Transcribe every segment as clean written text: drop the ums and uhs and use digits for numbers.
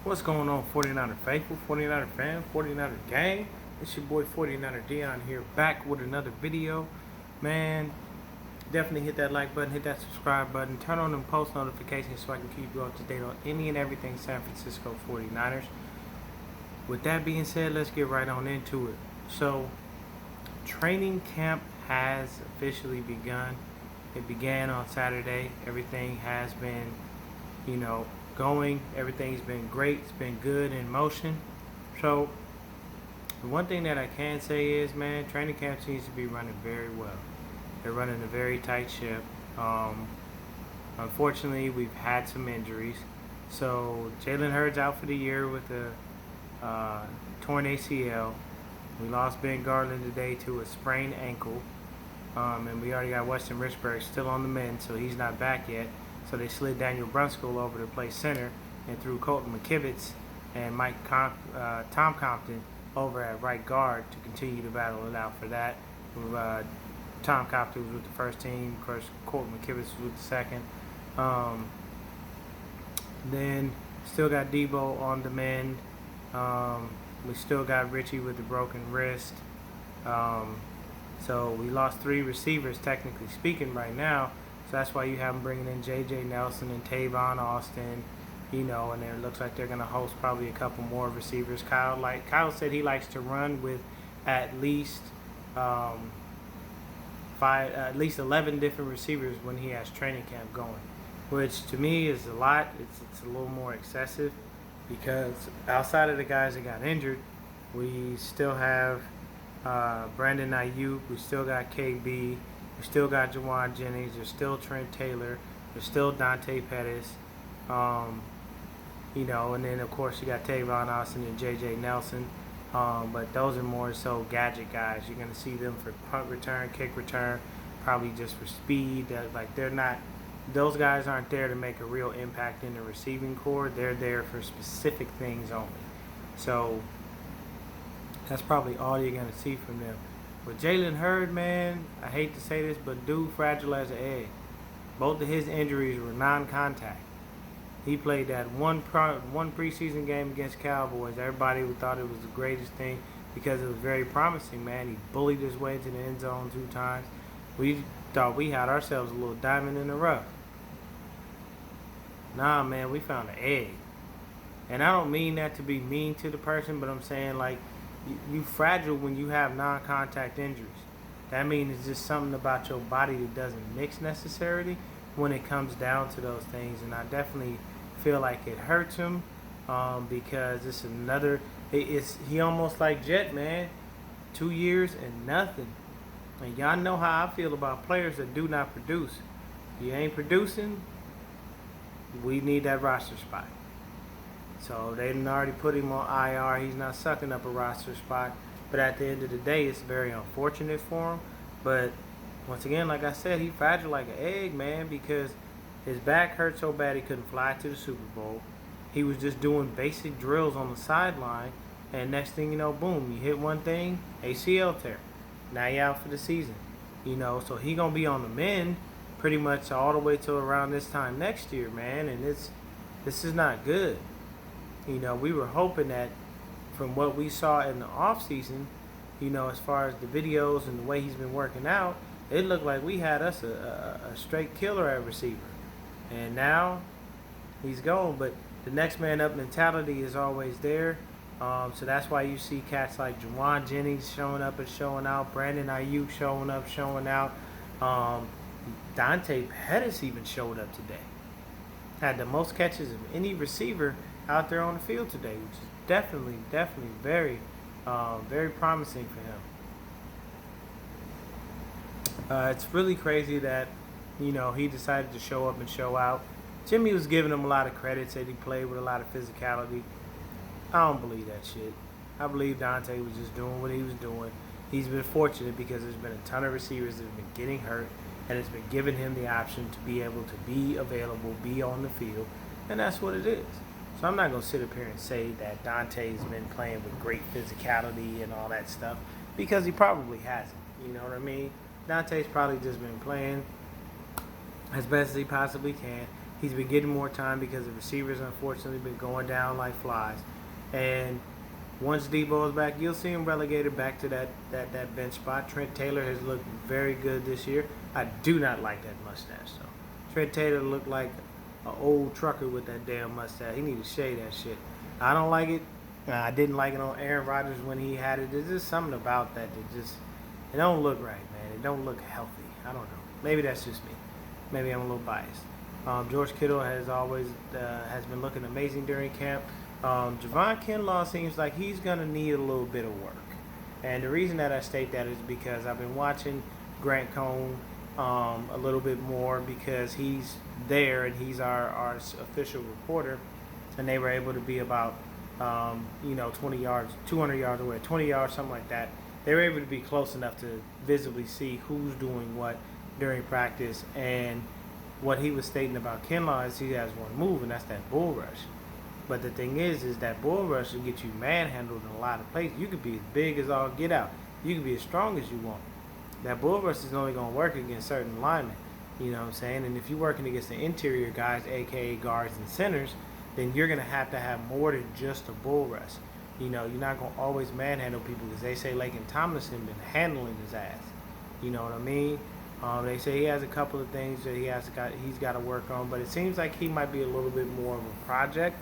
What's going on, 49er faithful, 49er fan, 49er gang? It's your boy 49er Dion here, back with another video. Man, definitely hit that like button, hit that subscribe button, turn on them post notifications so I can keep you up to date on any and everything San Francisco 49ers. With that being said, let's get right on into it. So, training camp has officially begun. It began on Saturday. Everything has been, going. Everything's been great. It's been good in motion. So, the one thing that I can say is, man, training camp seems to be running very well. They're running a very tight ship. Unfortunately, we've had some injuries. So, Jalen Hurd's out for the year with a torn ACL. We lost Ben Garland today to a sprained ankle. And we already got Weston Richburg still on the mend, so he's not back yet. So they slid Daniel Brunskill over to play center and threw Colton McKivitz and Tom Compton over at right guard to continue to battle it out for that. Tom Compton was with the first team. Of course, Colton McKivitz was with the second. Then still got Debo on the mend. We still got Richie with the broken wrist. So we lost 3 receivers, technically speaking, right now. So that's why you have them bringing in J.J. Nelson and Tavon Austin, and it looks like they're going to host probably a couple more receivers. Kyle said he likes to run with at least 11 different receivers when he has training camp going, which to me is a lot. It's a little more excessive because outside of the guys that got injured, we still have Brandon Ayuk, we still got KB, we still got Jauan Jennings, there's still Trent Taylor, there's still Dante Pettis, and then of course you got Tavon Austin and J.J. Nelson, but those are more so gadget guys. You're going to see them for punt return, kick return, probably just for speed. Those guys aren't there to make a real impact in the receiving corps. They're there for specific things only. So that's probably all you're going to see from them. But Jalen Hurd, man, I hate to say this, but dude fragile as an egg. Both of his injuries were non-contact. He played that one preseason game against Cowboys. Everybody thought it was the greatest thing because it was very promising, man. He bullied his way to the end zone 2 times. We thought we had ourselves a little diamond in the rough. Nah, man, we found an egg. And I don't mean that to be mean to the person, but I'm saying, like, you fragile when you have non-contact injuries. That means it's just something about your body that doesn't mix necessarily when it comes down to those things. And I definitely feel like it hurts him because it's another. He almost like Jet, man. 2 years and nothing. And y'all know how I feel about players that do not produce. You ain't producing, we need that roster spot. So they didn't already put him on IR. He's not sucking up a roster spot. But at the end of the day, it's very unfortunate for him. But once again, like I said, he's fragile like an egg, man, because his back hurt so bad he couldn't fly to the Super Bowl. He was just doing basic drills on the sideline. And next thing you know, boom, you hit one thing, ACL tear. Now you're out for the season. So he going to be on the mend pretty much all the way till around this time next year, man. And this is not good. We were hoping that from what we saw in the offseason, as far as the videos and the way he's been working out, it looked like we had us a straight killer at receiver. And now he's gone. But the next man up mentality is always there. So that's why you see cats like Jauan Jennings showing up and showing out, Brandon Ayuk showing up, showing out. Dante Pettis even showed up today. Had the most catches of any receiver out there on the field today, which is definitely very, very promising for him. It's really crazy that, he decided to show up and show out. Jimmy was giving him a lot of credit, said he played with a lot of physicality. I don't believe that shit. I believe Dante was just doing what he was doing. He's been fortunate because there's been a ton of receivers that have been getting hurt, and it's been giving him the option to be able to be available, be on the field, and that's what it is. So I'm not going to sit up here and say that Dante's been playing with great physicality and all that stuff, because he probably hasn't. You know what I mean? Dante's probably just been playing as best as he possibly can. He's been getting more time because the receivers unfortunately been going down like flies. And once Debo is back, you'll see him relegated back to that bench spot. Trent Taylor has looked very good this year. I do not like that mustache though. Trent Taylor looked like an old trucker with that damn mustache. He need to shave that shit. I don't like it. I didn't like it on Aaron Rodgers when he had it. There's just something about that it don't look right, man. It don't look healthy. I don't know. Maybe that's just me. Maybe I'm a little biased. George Kittle has been looking amazing during camp. Javon Kinlaw seems like he's going to need a little bit of work. And the reason that I state that is because I've been watching Grant Cohn a little bit more because he's there and he's our official reporter. And they were able to be about, 20 yards, 200 yards away, 20 yards, something like that. They were able to be close enough to visibly see who's doing what during practice. And what he was stating about Kinlaw is he has one move, and that's that bull rush. But the thing is that bull rush will get you manhandled in a lot of places. You could be as big as all get out. You could be as strong as you want. That bull rush is only going to work against certain linemen. You know what I'm saying? And if you're working against the interior guys, a.k.a. guards and centers, then you're going to have more than just a bull rush. You know, you're not going to always manhandle people because they say Laken Tomlinson been handling his ass. You know what I mean? They say he has a couple of things that he's got to work on, but it seems like he might be a little bit more of a project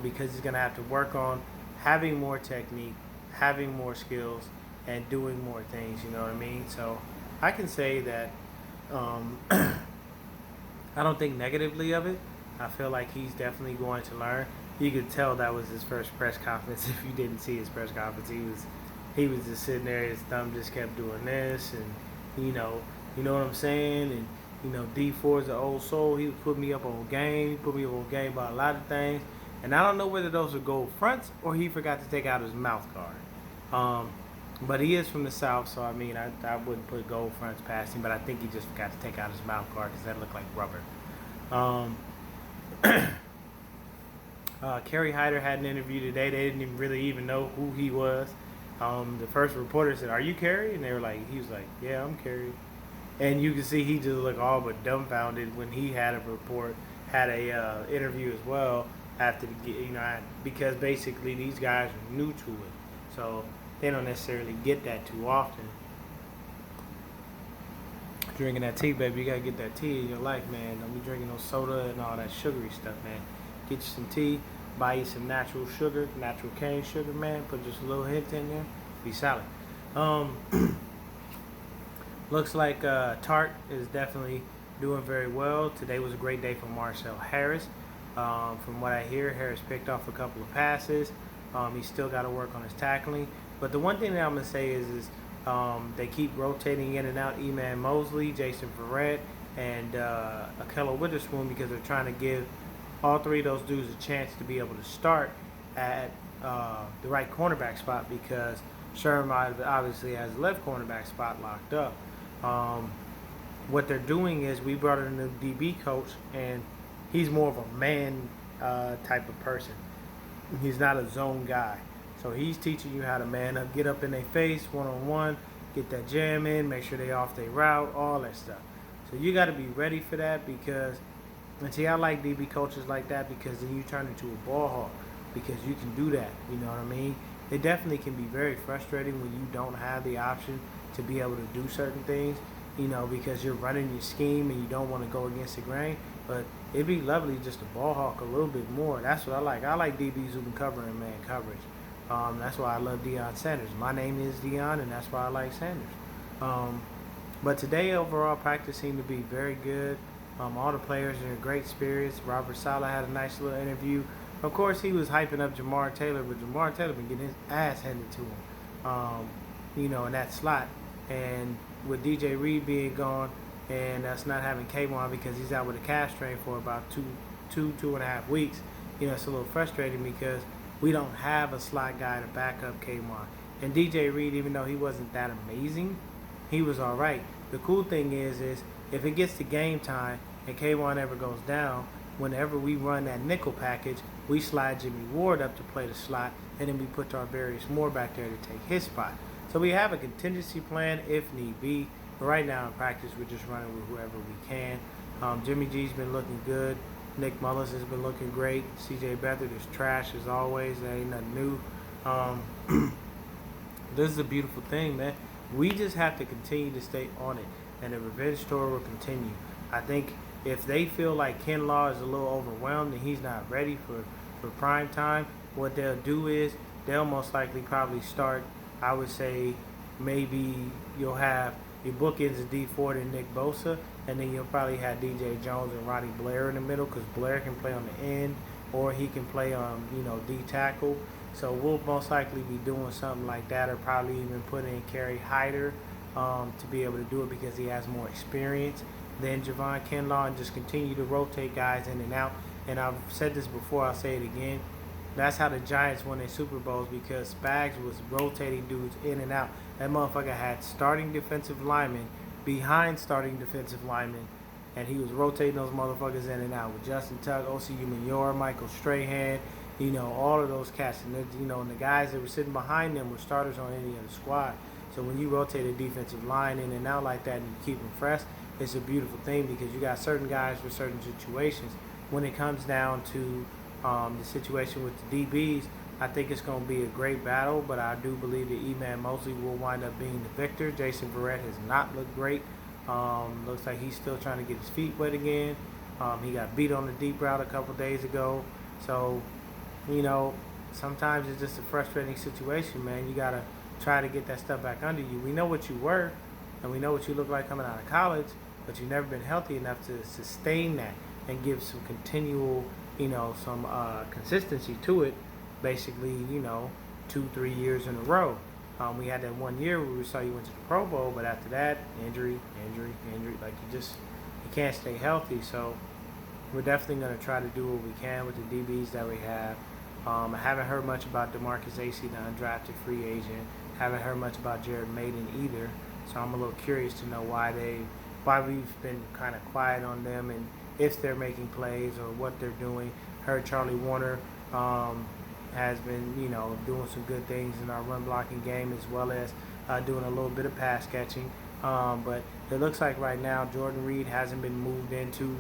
because he's going to have to work on having more technique, having more skills, and doing more things, you know what I mean? So I can say that I don't think negatively of it. I feel like he's definitely going to learn. You could tell that was his first press conference. If you didn't see his press conference, he was just sitting there. His thumb just kept doing this, and you know what I'm saying. And D4 is an old soul. He would put me up on game. He put me up on game about a lot of things. And I don't know whether those are gold fronts or he forgot to take out his mouth guard. But he is from the South, so I mean, I wouldn't put gold fronts past him. But I think he just forgot to take out his mouth guard because that looked like rubber. Kerry Hyder had an interview today. They didn't really even know who he was. The first reporter said, "Are you Kerry?" And he was like, "Yeah, I'm Kerry." And you can see he just looked all but dumbfounded when he had a interview as well after because basically these guys are new to it, so they don't necessarily get that too often. Drinking that tea, baby, you gotta get that tea in your life, man. Don't be drinking no soda and all that sugary stuff, man. Get you some tea, buy you some natural sugar, natural cane sugar, man. Put just a little hint in there, be solid. Looks like Tart is definitely doing very well. Today was a great day for Marcel Harris. From what I hear, Harris picked off a couple of passes. He's still got to work on his tackling. But the one thing that I'm going to say is they keep rotating in and out Eman Mosley, Jason Verrett, and Akello Witherspoon because they're trying to give all three of those dudes a chance to be able to start at the right cornerback spot because Sherman obviously has the left cornerback spot locked up. What they're doing is we brought in a new DB coach, and he's more of a man type of person. He's not a zone guy. So he's teaching you how to man up, get up in their face, one-on-one, get that jam in, make sure they off their route, all that stuff. So you got to be ready for that because, and see, I like DB coaches like that because then you turn into a ball hawk because you can do that, you know what I mean? It definitely can be very frustrating when you don't have the option to be able to do certain things, because you're running your scheme and you don't want to go against the grain. But it'd be lovely just to ball hawk a little bit more. That's what I like. I like DBs who can cover in man coverage. That's why I love Deion Sanders. My name is Deion, and that's why I like Sanders. But today, overall, practice seemed to be very good. All the players are in great spirits. Robert Saleh had a nice little interview. Of course, he was hyping up Jamar Taylor, but Jamar Taylor been getting his ass handed to him, in that slot. And with DJ Reed being gone, and us not having K'Wan because he's out with a calf strain for about two and a half weeks, it's a little frustrating because we don't have a slot guy to back up K'Wan. And DJ Reed, even though he wasn't that amazing, he was all right. The cool thing is if it gets to game time and K'Wan ever goes down, whenever we run that nickel package, we slide Jimmy Ward up to play the slot, and then we put Tarvarius Moore back there to take his spot. So we have a contingency plan if need be. But right now in practice, we're just running with whoever we can. Jimmy G's been looking good. Nick Mullins has been looking great. C.J. Beathard is trash as always. There ain't nothing new. This is a beautiful thing, man. We just have to continue to stay on it, and the revenge tour will continue. I think if they feel like Ken Law is a little overwhelmed and he's not ready for prime time, what they'll do is they'll most likely probably start, I would say, maybe you'll have your bookends of D Ford and Nick Bosa, and then you'll probably have DJ Jones and Ronnie Blair in the middle, because Blair can play on the end or he can play on, D tackle. So we'll most likely be doing something like that, or probably even put in Kerry Hyder to be able to do it, because he has more experience than Javon Kinlaw, and just continue to rotate guys in and out. And I've said this before, I'll say it again. That's how the Giants won their Super Bowls, because Spags was rotating dudes in and out. That motherfucker had starting defensive linemen behind starting defensive linemen, and he was rotating those motherfuckers in and out with Justin Tuck, O.C. Umenyiora, Michael Strahan, all of those cats. And, and the guys that were sitting behind them were starters on any other squad. So when you rotate a defensive line in and out like that and you keep them fresh, it's a beautiful thing, because you got certain guys for certain situations. When it comes down to the situation with the DBs, I think it's going to be a great battle, but I do believe that E-Man Mosley will wind up being the victor. Jason Verrett has not looked great. Looks like he's still trying to get his feet wet again. He got beat on the deep route a couple days ago. So, sometimes it's just a frustrating situation, man. You got to try to get that stuff back under you. We know what you were, and we know what you look like coming out of college, but you've never been healthy enough to sustain that and give some continual, some consistency to it. Basically, 2-3 years in a row. We had that 1 year where we saw you went to the Pro Bowl, but after that, injury. Like you can't stay healthy. So we're definitely going to try to do what we can with the DBs that we have. I haven't heard much about DeMarcus Acey, the undrafted free agent. Haven't heard much about Jared Maiden either. So I'm a little curious to know why we've been kind of quiet on them, and if they're making plays or what they're doing. Heard Charlie Warner has been, doing some good things in our run blocking game, as well as doing a little bit of pass catching. But it looks like right now Jordan Reed hasn't been moved into,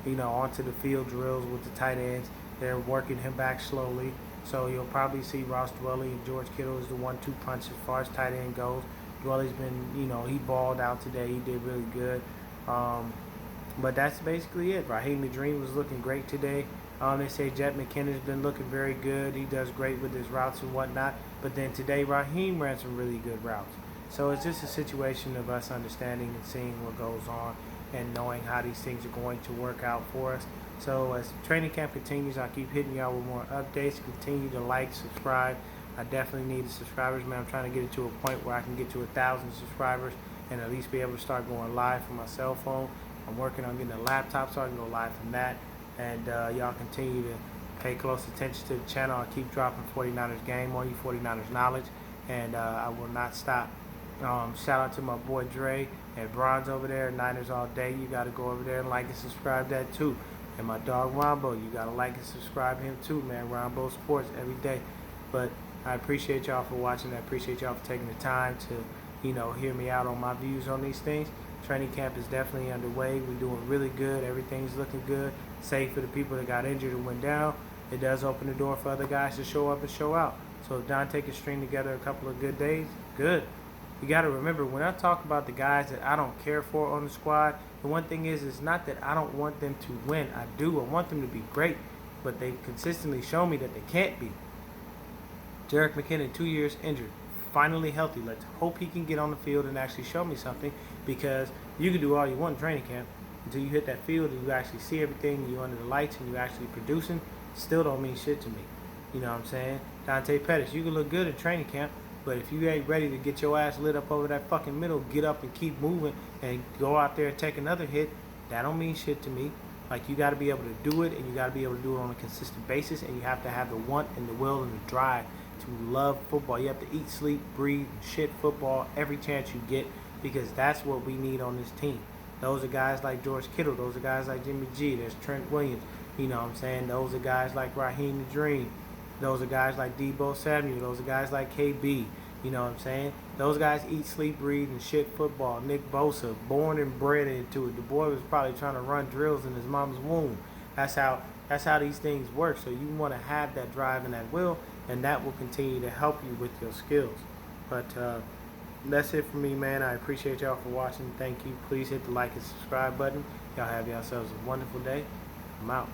onto the field drills with the tight ends. They're working him back slowly. So you'll probably see Ross Dwelley and George Kittle as the 1-2 punch as far as tight end goes. Dwelley's been, he balled out today. He did really good. But that's basically it. Raheem the Dream was looking great today. They say Jet McKinnon's been looking very good. He does great with his routes and whatnot. But then today, Raheem ran some really good routes. So it's just a situation of us understanding and seeing what goes on and knowing how these things are going to work out for us. So as training camp continues, I'll keep hitting y'all with more updates. Continue to like, subscribe. I definitely need the subscribers, man. I'm trying to get it to a point where I can get to 1,000 subscribers and at least be able to start going live from my cell phone. I'm working on getting a laptop so I can go live from that. And y'all continue to pay close attention to the channel. I'll keep dropping 49ers game on you, 49ers knowledge, and I will not stop. Shout out to my boy Dre and Bronze over there, Niners All Day. You got to go over there and like and subscribe that too. And my dog Rombo, you got to like and subscribe him too, man. Rombo Sports every day. But I appreciate y'all for watching. I appreciate y'all for taking the time to, hear me out on my views on these things. Training camp is definitely underway. We're doing really good. Everything's looking good. Save for the people that got injured and went down. It does open the door for other guys to show up and show out. So if Dante can string together a couple of good days, good. You got to remember, when I talk about the guys that I don't care for on the squad, the one thing is, it's not that I don't want them to win. I do. I want them to be great. But they consistently show me that they can't be. Jerick McKinnon, 2 years injured. Finally healthy. Let's hope he can get on the field and actually show me something, because you can do all you want in training camp until you hit that field and you actually see everything, you're under the lights and you're actually producing. Still don't mean shit to me. You know what I'm saying? Dante Pettis, you can look good in training camp, but if you ain't ready to get your ass lit up over that fucking middle, get up and keep moving and go out there and take another hit, that don't mean shit to me. Like, you got to be able to do it, and you got to be able to do it on a consistent basis, and you have to have the want and the will and the drive to love football. You have to eat, sleep, breathe, shit football every chance you get, because that's what we need on this team. Those are guys like George Kittle. Those are guys like Jimmy G. There's Trent Williams. You know what I'm saying? Those are guys like Raheem the Dream. Those are guys like Deebo Samuel. Those are guys like KB. You know what I'm saying? Those guys eat, sleep, breathe, and shit football. Nick Bosa, born and bred into it. The boy was probably trying to run drills in his mom's womb. That's how these things work. So you want to have that drive and that will, and that will continue to help you with your skills. But that's it for me, man. I appreciate y'all for watching. Thank you. Please hit the like and subscribe button. Y'all have yourselves a wonderful day. I'm out.